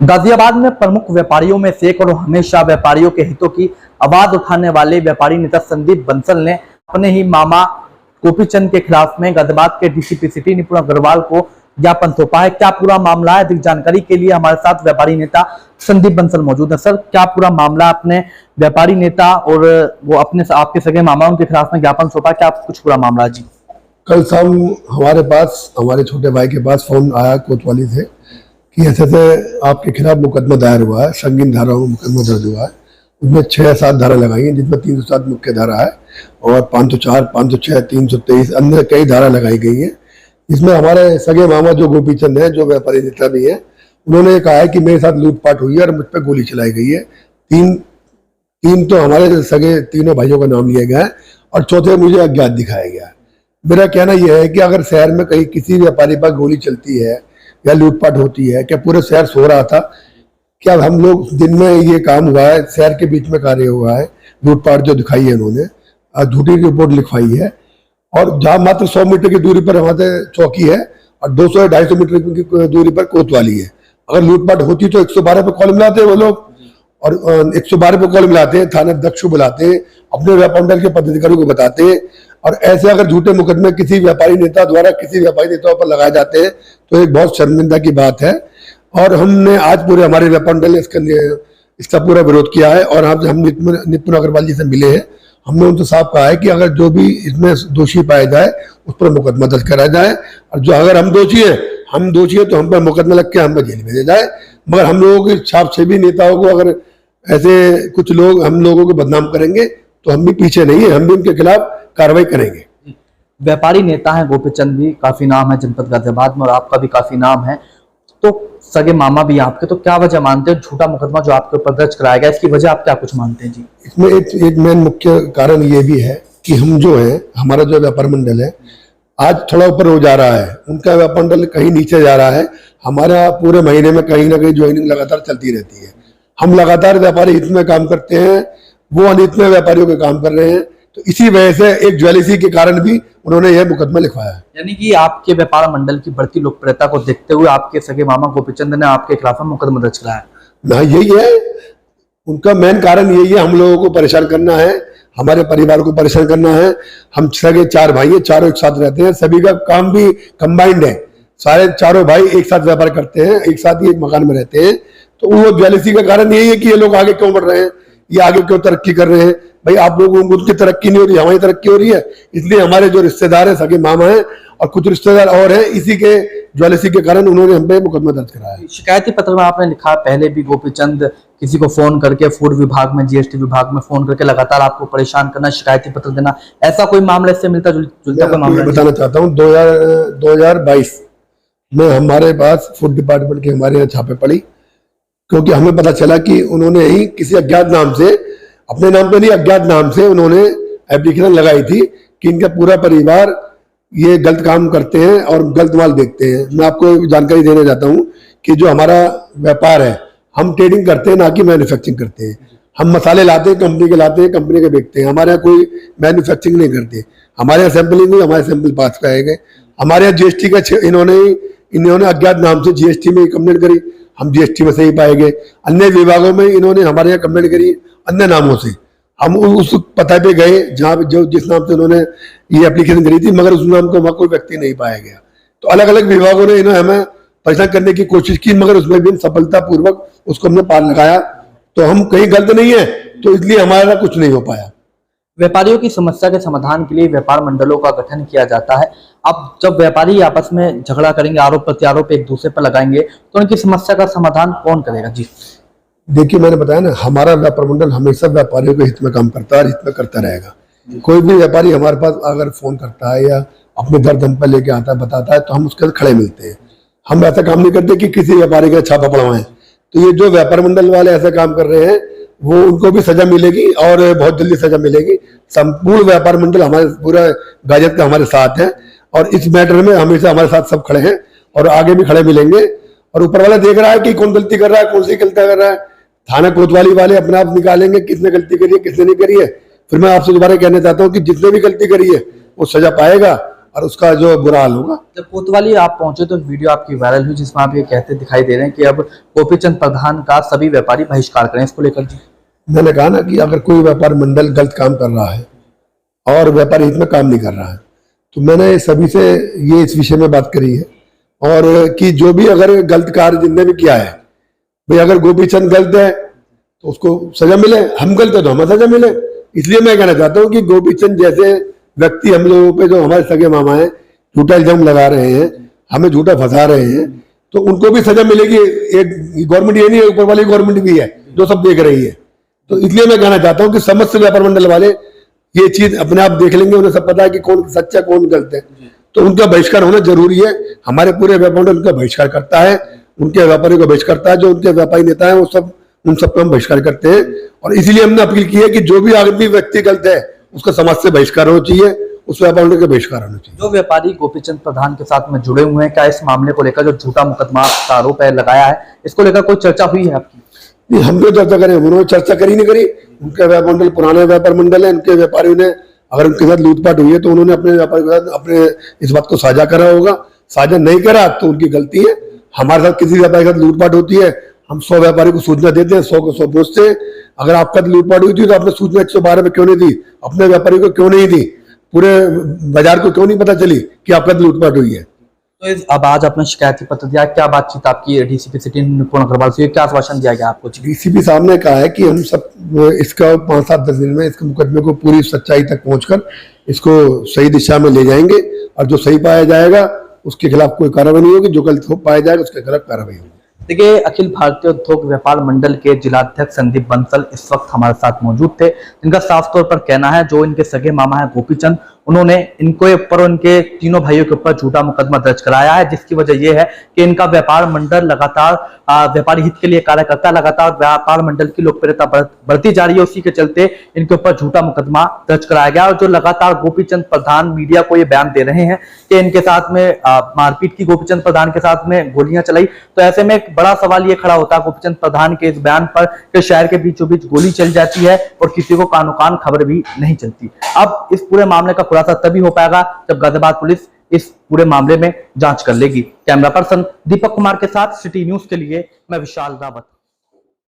गाजियाबाद में प्रमुख व्यापारियों में से एक और हमेशा व्यापारियों के हितों की आवाज उठाने वाले व्यापारी नेता संदीप बंसल ने अपने ही मामा गोपीचंद के खिलाफ में गाजियाबाद के डीसीपी सिटी निपुण अग्रवाल को ज्ञापन सौंपा है। क्या पूरा मामला है, अधिक जानकारी के लिए हमारे साथ व्यापारी नेता संदीप बंसल मौजूद है। सर, क्या पूरा मामला, अपने व्यापारी नेता और वो अपने आपके सगे मामाओं के खिलाफ में ज्ञापन सौंपा, क्या कुछ पूरा मामला जी? कल शाम हमारे पास, हमारे छोटे भाई के पास फोन आया कोतवाली से कि ऐसे से आपके खिलाफ मुकदमा दायर हुआ है, संगीन धाराओं में मुकदमा दर्ज हुआ है। उसमें 6-7 धारा लगाई हैं, जिसमें 307 मुख्य धारा है और 504, 506, 323 अन्य कई धारा लगाई गई हैं। इसमें हमारे सगे मामा जो गोपीचंद हैं, जो व्यापारी नेता भी हैं, उन्होंने कहा है कि मेरे साथ लूटपाट हुई है और मुझ पर गोली चलाई गई है। तीन तो हमारे सगे तीनों भाइयों का नाम लिया गया है और चौथे मुझे अज्ञात दिखाया गया है। मेरा कहना यह है कि अगर शहर में कहीं किसी व्यापारी पर गोली चलती है या लूटपाट होती है, क्या पूरे शहर सो रहा था? क्या हम लोग दिन में ये काम हुआ है, शहर के बीच में कार्य हुआ है, लूटपाट जो दिखाई है उन्होंने, झूठी रिपोर्ट लिखवाई है। और जहाँ मात्र 100 मीटर की दूरी पर हमारे चौकी है और 200-250 मीटर की दूरी पर कोतवाली है। अगर लूटपाट होती तो 112 पे कॉल मिलाते हैं वो लोग, और 112 पे कॉल मिलाते हैं, थाना अध्यक्ष को बुलाते हैं, अपने व्यापार के पदाधिकारियों को बताते हैं। और ऐसे अगर झूठे मुकदमे किसी व्यापारी नेता द्वारा किसी व्यापारी नेताओं पर लगाए जाते हैं तो एक बहुत शर्मिंदा की बात है। और हमने आज पूरे हमारे व्यापार मंडल ने इसका पूरा विरोध किया है। और हम निपुण अग्रवाल जी से मिले हैं, हमने उनसे साफ कहा है कि अगर जो भी इसमें दोषी पाया जाए उस पर मुकदमा दर्ज कराया जाए, और जो अगर हम दोषी है तो हम पर मुकदमा लग के हम पर जेल भेजा जाए। मगर हम लोगों की छाप छवि नेताओं को अगर ऐसे कुछ लोग हम लोगों को बदनाम करेंगे तो हम भी पीछे नहीं है, हम भी उनके खिलाफ कार्रवाई करेंगे। व्यापारी नेता है गोपीचंद भी, काफी नाम है जनपद गाजियाबाद में और आपका भी काफी नाम है, तो सगे मामा भी आपके, तो क्या वजह मानते हैं झूठा मुकदमा जो आपके ऊपर दर्ज कराया गया, इसकी वजह आप क्या कुछ मानते हैं जी? इसमें एक मेन मुख्य कारण ये भी है कि हम जो है, हमारा जो व्यापार मंडल है आज थोड़ा ऊपर हो जा रहा है, उनका व्यापार मंडल कहीं नीचे जा रहा है। हमारा पूरे महीने में कहीं ना कहीं ज्वाइनिंग लगातार चलती रहती है। हम लगातार व्यापारी हित में काम करते हैं, वो अनित में व्यापारियों के काम कर रहे हैं, तो इसी वजह से एक ज्वेलसी के कारण भी उन्होंने यह मुकदमा लिखवाया है। यानी कि आपके व्यापार मंडल की बढ़ती लोकप्रियता को देखते हुए आपके सगे मामा गोपीचंद ने आपके खिलाफ मुकदमा दर्ज कराया? ना, यही है उनका मेन कारण, यही है हम लोगों को परेशान करना है, हमारे परिवार को परेशान करना है। हम सगे 4 भाई हैं, चारों एक साथ रहते हैं, सभी का काम भी कंबाइंड है, सारे चारों भाई एक साथ व्यापार करते हैं, एक साथ ही एक मकान में रहते हैं। तो वो ज्वेलसी का कारण यही है कि ये लोग आगे क्यों बढ़ रहे हैं, ये आगे क्यों तरक्की कर रहे हैं। भाई आप लोगों को उनकी तरक्की नहीं हो रही, हमारी तरक्की हो रही है। इसलिए हमारे जो रिश्तेदार हैं, सगे मामा हैं और कुछ रिश्तेदार और हैं, इसी के ज्वेलसी के कारण उन्होंने हम पे मुकदमा दर्ज कराया है। शिकायती पत्र में आपने लिखा पहले भी गोपीचंद किसी को फोन करके फूड विभाग में, जीएसटी विभाग में फोन करके लगातार आपको परेशान करना, शिकायती पत्र देना, ऐसा कोई मामला इससे मिलता जुलता कोई मामला? बताना चाहता हूँ 2022 में हमारे पास फूड डिपार्टमेंट के हमारे यहाँ छापे पड़ी, क्योंकि हमें पता चला कि उन्होंने ही किसी अज्ञात नाम से, अपने नाम पे नहीं अज्ञात नाम से उन्होंने एप्लीकेशन लगाई थी कि इनका पूरा परिवार ये गलत काम करते हैं और गलत माल बेचते हैं। मैं आपको जानकारी देना चाहता हूँ कि जो हमारा व्यापार है, हम ट्रेडिंग करते हैं, ना कि मैन्युफैक्चरिंग करते हैं। हम मसाले लाते हैं, कंपनी के लाते हैं, कंपनी के बेचते हैं। हमारे यहाँ कोई मैन्युफैक्चरिंग नहीं करते। हमारे यहाँ सैंपलिंग हुई, हमारे सैंपल पास कराए गए। हमारे यहाँ जीएसटी का इन्होंने अज्ञात नाम से जीएसटी में कंप्लेंट करी, हम जीएसटी में से ही पाए गए। अन्य विभागों में इन्होंने हमारे यहाँ कंप्लेंट करी अन्य नामों से, हम उस पता पे गए जहाँ जो जिस नाम से उन्होंने ये एप्लीकेशन करी थी, मगर उस नाम को वहाँ कोई व्यक्ति नहीं पाया गया। तो अलग अलग विभागों ने इन्हें हमें परेशान करने की कोशिश की, मगर उसमें भी सफलता पूर्वक उसको हमने पार लगाया। तो हम कहीं गलत नहीं है, तो इसलिए हमारा कुछ नहीं हो पाया। व्यापारियों की समस्या के समाधान के लिए व्यापार मंडलों का गठन किया जाता है। अब जब व्यापारी आपस में झगड़ा करेंगे, आरोप प्रत्यारोप एक दूसरे पर लगाएंगे, तो उनकी समस्या का समाधान कौन करेगा जी? देखिए, मैंने बताया ना, हमारा व्यापार मंडल हमेशा व्यापारियों के हित में काम करता है और हित में करता रहेगा। कोई भी व्यापारी हमारे पास अगर फोन करता है या अपने दर्द हम पर लेके आता है, बताता है, तो हम उसके खड़े मिलते हैं। हम ऐसा काम नहीं करते कि किसी व्यापारी का छापा पड़वाएं। तो ये जो व्यापार मंडल वाले ऐसे काम कर रहे हैं, वो उनको भी सजा मिलेगी और बहुत जल्दी सजा मिलेगी। संपूर्ण व्यापार मंडल हमारे पूरा गाजियाबाद का हमारे साथ है और इस मैटर में हमेशा हमारे साथ सब खड़े हैं और आगे भी खड़े मिलेंगे। और ऊपर वाला देख रहा है कि कौन गलती कर रहा है, कौन सी गलती कर रहा है। थाना कोतवाली वाले अपने आप निकालेंगे किसने गलती करी है, किसने नहीं करी है। फिर मैं आपसे दोबारा कहना चाहता हूँ कि जिसने भी गलती करी है वो सजा पाएगा और उसका जो बुरा हाल होगा। जब कोतवाली आप पहुंचे तो वीडियो आपकी वायरल हुई जिसमें आप ये कहते दिखाई दे रहे हैं कि अब गोपीचंद प्रधान का सभी व्यापारी बहिष्कार करें, इसको लेकर जी मैंने कहा ना कि अगर कोई व्यापार मंडल गलत काम कर रहा है और व्यापारी हित में काम नहीं कर रहा है, तो मैंने सभी से ये इस विषय में बात करी है, और कि जो भी अगर गलत कार्य जिनने भी किया है, भाई अगर गोपीचंद गलत है तो उसको सजा मिले, हम गलत है तो हमें सजा मिले। इसलिए मैं कहना चाहता हूँ कि गोपीचंद जैसे व्यक्ति हम लोगों पे, जो हमारे सगे मामा हैं, झूठा इल्जाम लगा रहे हैं, हमें झूठा फंसा रहे हैं, तो उनको भी सजा मिलेगी। एक गवर्नमेंट ये नहीं है, ऊपर वाली गवर्नमेंट भी है जो सब देख रही है। तो इसलिए मैं कहना चाहता हूँ कि समस्त व्यापार मंडल वाले ये चीज अपने आप देख लेंगे, उन्हें सब पता है कि कौन सच्चा कौन गलत है, तो उनका बहिष्कार होना जरूरी है। हमारे पूरे व्यापार मंडल उनका बहिष्कार करता है, उनके व्यापारियों का बहिष्कार करता है, जो उनके व्यापारी नेता है वो सब, उन सबका हम बहिष्कार करते हैं। और इसीलिए हमने अपील की है कि जो भी आदमी व्यक्ति गलत है उसका समाज से बहिष्कार होना चाहिए, उस व्यापार मंडल का बहिष्कार होना चाहिए। जो व्यापारी गोपीचंद प्रधान के साथ में जुड़े हुए हैं, क्या इस मामले को लेकर जो झूठा मुकदमा का आरोप है लगाया है, इसको लेकर कोई चर्चा हुई है आपकी? नहीं, हम क्यों चर्चा करें, उन्होंने चर्चा करी नहीं करी। उनका व्यापार मंडल पुराना व्यापार मंडल है, उनके व्यापारियों ने अगर उनके साथ लूटपाट हुई है तो उन्होंने अपने व्यापारी के साथ अपने इस बात को साझा करा होगा। साझा नहीं करा तो उनकी गलती है। हमारे साथ किसी व्यापारी के साथ लूटपाट होती है, हम 100 व्यापारी को सूचना देते हैं, 100 को 100 पूछते हैं। अगर आपका लूटपाट हुई थी तो आपने सूचना 112 में क्यों नहीं दी, अपने व्यापारी को क्यों नहीं दी, पूरे बाजार को क्यों नहीं पता चली कि आपका लूटपाट हुई है? तो अब आज आपने शिकायती पत्र दिया, क्या बातचीत आपकी डीसीपी सिटी निपुण अग्रवाल से, क्या आश्वासन दिया गया आपको? डीसीपी साहब ने कहा है कि हम सब इसका 5-7 दिन में इसके मुकदमे को पूरी सच्चाई तक पहुंचकर इसको सही दिशा में ले जाएंगे, और जो सही पाया जाएगा उसके खिलाफ कोई कार्रवाई नहीं होगी, जो गलत पाया जाएगा उसके खिलाफ कार्रवाई होगी। देखिए, अखिल भारतीय उद्योग व्यापार मंडल के जिलाध्यक्ष संदीप बंसल इस वक्त हमारे साथ मौजूद थे, जिनका साफ तौर पर कहना है जो इनके सगे मामा है गोपीचंद, उन्होंने इनके ऊपर, उनके तीनों भाइयों के ऊपर झूठा मुकदमा दर्ज कराया है, जिसकी वजह यह है कि इनका व्यापार मंडल लगातार व्यापारी हित के लिए कार्य करता है, लगातार व्यापार मंडल की लोकप्रियता बढ़ती जा रही है। उसी के चलते इनके ऊपर झूठा मुकदमा दर्ज कराया गया, और जो लगातार गोपीचंद प्रधान मीडिया को ये बयान दे रहे हैं कि इनके साथ में मारपीट की, गोपीचंद प्रधान के साथ में गोलियां चलाई, तो ऐसे में एक बड़ा सवाल ये खड़ा होता है गोपीचंद प्रधान के इस बयान पर कि शहर के बीचों बीच गोली चल जाती है और किसी को कानो कान खबर भी नहीं चलती। अब इस पूरे मामले का खुलासा तभी हो पाएगा जब गाजियाबाद पुलिस इस पूरे मामले में जांच कर लेगी। कैमरा पर्सन दीपक कुमार के साथ सिटी न्यूज के लिए मैं विशाल रावत।